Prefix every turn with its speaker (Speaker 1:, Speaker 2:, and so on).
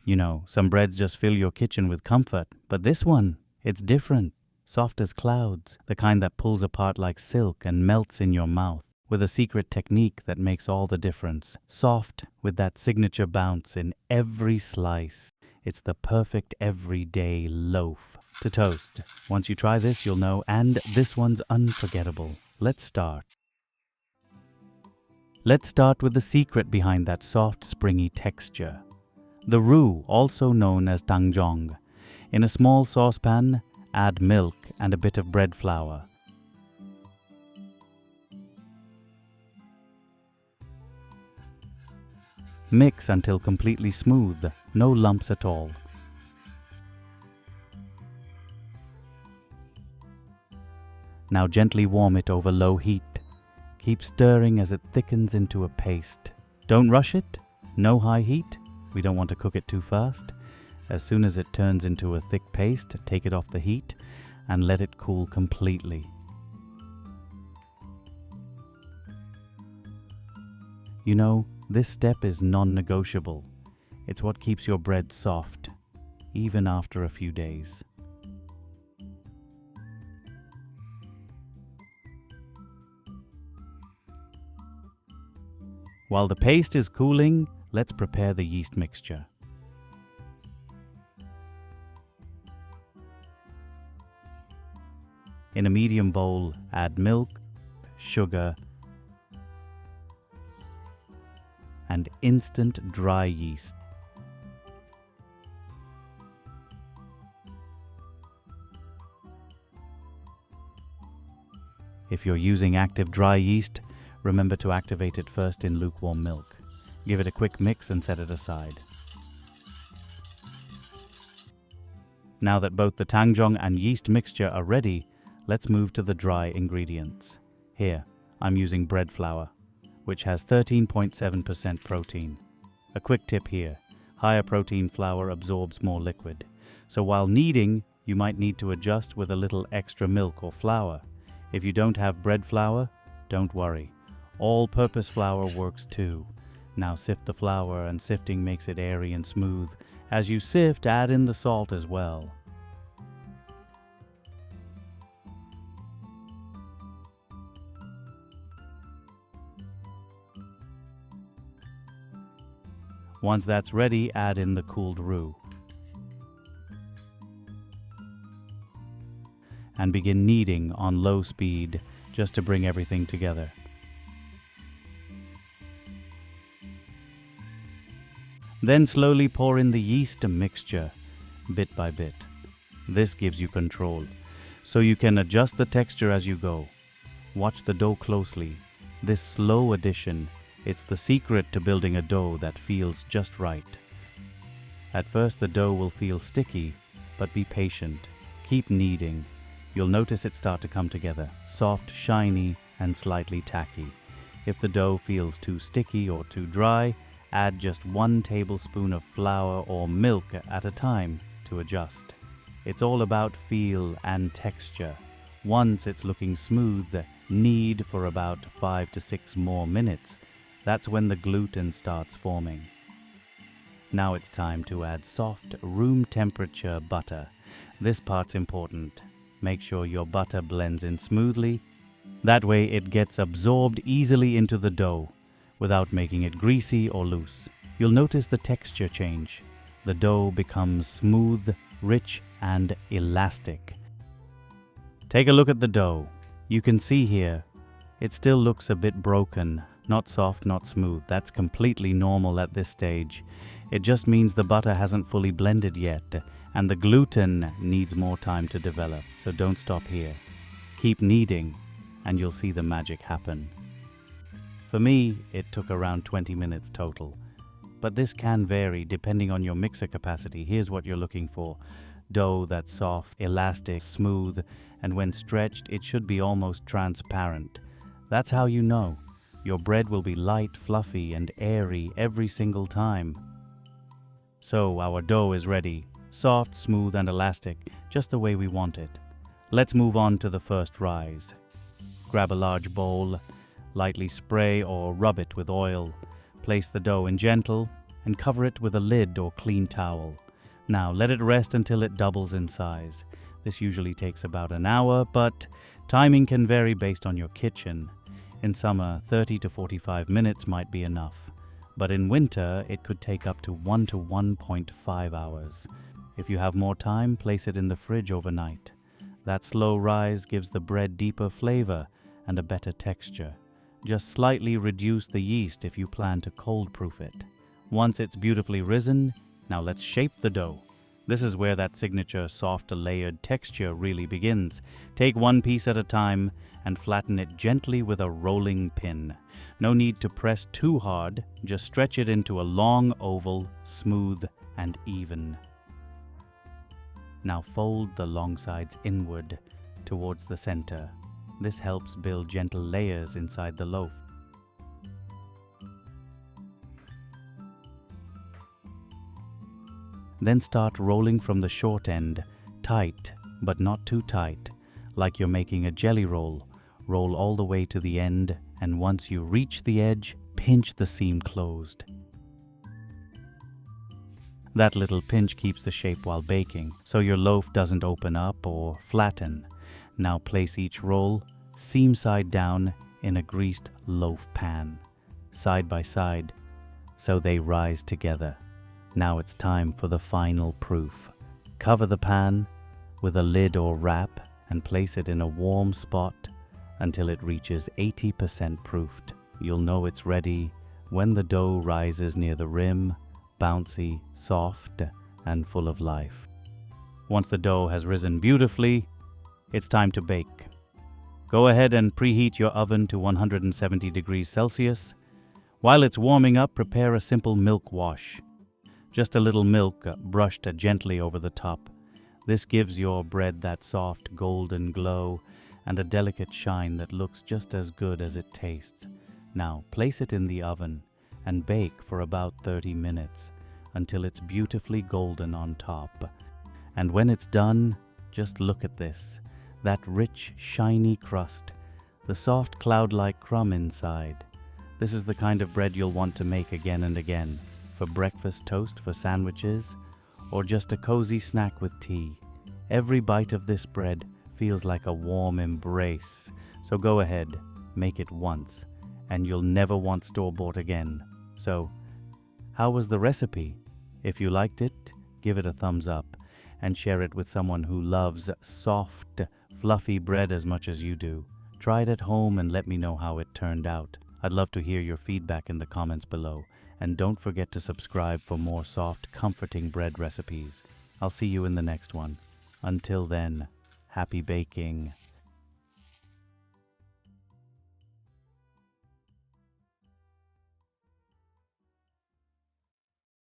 Speaker 1: You know, some breads just fill your kitchen with comfort, but this one, it's different. Soft as clouds, the kind that pulls apart like silk and melts in your mouth, with a secret technique that makes all the difference. Soft, with that signature bounce in every slice. It's the perfect everyday loaf to toast. Once you try this, you'll know, and this one's unforgettable. Let's start. Let's start with the secret behind that soft, springy texture. The roux, also known as Tangzhong. In a small saucepan, add milk and a bit of bread flour. Mix until completely smooth, no lumps at all. Now gently warm it over low heat. Keep stirring as it thickens into a paste. Don't rush it, no high heat. We don't want to cook it too fast. As soon as it turns into a thick paste, take it off the heat and let it cool completely. You know, this step is non-negotiable. It's what keeps your bread soft, even after a few days. While the paste is cooling, let's prepare the yeast mixture. In a medium bowl, add milk, sugar, and instant dry yeast. If you're using active dry yeast, remember to activate it first in lukewarm milk. Give it a quick mix and set it aside. Now that both the Tangzhong and yeast mixture are ready, let's move to the dry ingredients. Here, I'm using bread flour, which has 13.7% protein. A quick tip here, higher protein flour absorbs more liquid. So while kneading, you might need to adjust with a little extra milk or flour. If you don't have bread flour, don't worry. All-purpose flour works too. Now sift the flour, and sifting makes it airy and smooth. As you sift, add in the salt as well. Once that's ready, add in the cooled roux. And begin kneading on low speed just to bring everything together. Then slowly pour in the yeast mixture, bit by bit. This gives you control, so you can adjust the texture as you go. Watch the dough closely. This slow addition, it's the secret to building a dough that feels just right. At first the dough will feel sticky, but be patient. Keep kneading. You'll notice it start to come together, soft, shiny, and slightly tacky. If the dough feels too sticky or too dry, add just 1 tablespoon of flour or milk at a time to adjust. It's all about feel and texture. Once it's looking smooth, knead for about 5 to 6 more minutes. That's when the gluten starts forming. Now it's time to add soft, room temperature butter. This part's important. Make sure your butter blends in smoothly. That way it gets absorbed easily into the dough, without making it greasy or loose. You'll notice the texture change. The dough becomes smooth, rich, and elastic. Take a look at the dough. You can see here, it still looks a bit broken, not soft, not smooth. That's completely normal at this stage. It just means the butter hasn't fully blended yet, and the gluten needs more time to develop. So don't stop here. Keep kneading, and you'll see the magic happen. For me, it took around 20 minutes total. But this can vary depending on your mixer capacity. Here's what you're looking for. Dough that's soft, elastic, smooth, and when stretched, it should be almost transparent. That's how you know. Your bread will be light, fluffy, and airy every single time. So our dough is ready. Soft, smooth, and elastic, just the way we want it. Let's move on to the first rise. Grab a large bowl, lightly spray or rub it with oil. Place the dough in gentle and cover it with a lid or clean towel. Now let it rest until it doubles in size. This usually takes about an hour, but timing can vary based on your kitchen. In summer, 30 to 45 minutes might be enough, but in winter it could take up to 1 to 1.5 hours. If you have more time, place it in the fridge overnight. That slow rise gives the bread deeper flavor and a better texture. Just slightly reduce the yeast if you plan to cold-proof it. Once it's beautifully risen, now let's shape the dough. This is where that signature soft layered texture really begins. Take one piece at a time and flatten it gently with a rolling pin. No need to press too hard, just stretch it into a long oval, smooth and even. Now fold the long sides inward towards the center. This helps build gentle layers inside the loaf. Then start rolling from the short end, tight, but not too tight. Like you're making a jelly roll, roll all the way to the end, and once you reach the edge, pinch the seam closed. That little pinch keeps the shape while baking, so your loaf doesn't open up or flatten. Now place each roll, seam side down, in a greased loaf pan, side by side, so they rise together. Now it's time for the final proof. Cover the pan with a lid or wrap and place it in a warm spot until it reaches 80% proofed. You'll know it's ready when the dough rises near the rim, bouncy, soft, and full of life. Once the dough has risen beautifully, it's time to bake. Go ahead and preheat your oven to 170 degrees Celsius. While it's warming up, prepare a simple milk wash. Just a little milk brushed gently over the top. This gives your bread that soft golden glow and a delicate shine that looks just as good as it tastes. Now place it in the oven and bake for about 30 minutes until it's beautifully golden on top. And when it's done, just look at this. That rich, shiny crust, the soft cloud-like crumb inside. This is the kind of bread you'll want to make again and again. For breakfast toast, for sandwiches, or just a cozy snack with tea. Every bite of this bread feels like a warm embrace. So go ahead, make it once, and you'll never want store-bought again. So, how was the recipe? If you liked it, give it a thumbs up and share it with someone who loves soft, fluffy bread as much as you do. Try it at home and let me know how it turned out. I'd love to hear your feedback in the comments below. And don't forget to subscribe for more soft, comforting bread recipes. I'll see you in the next one. Until then, happy baking.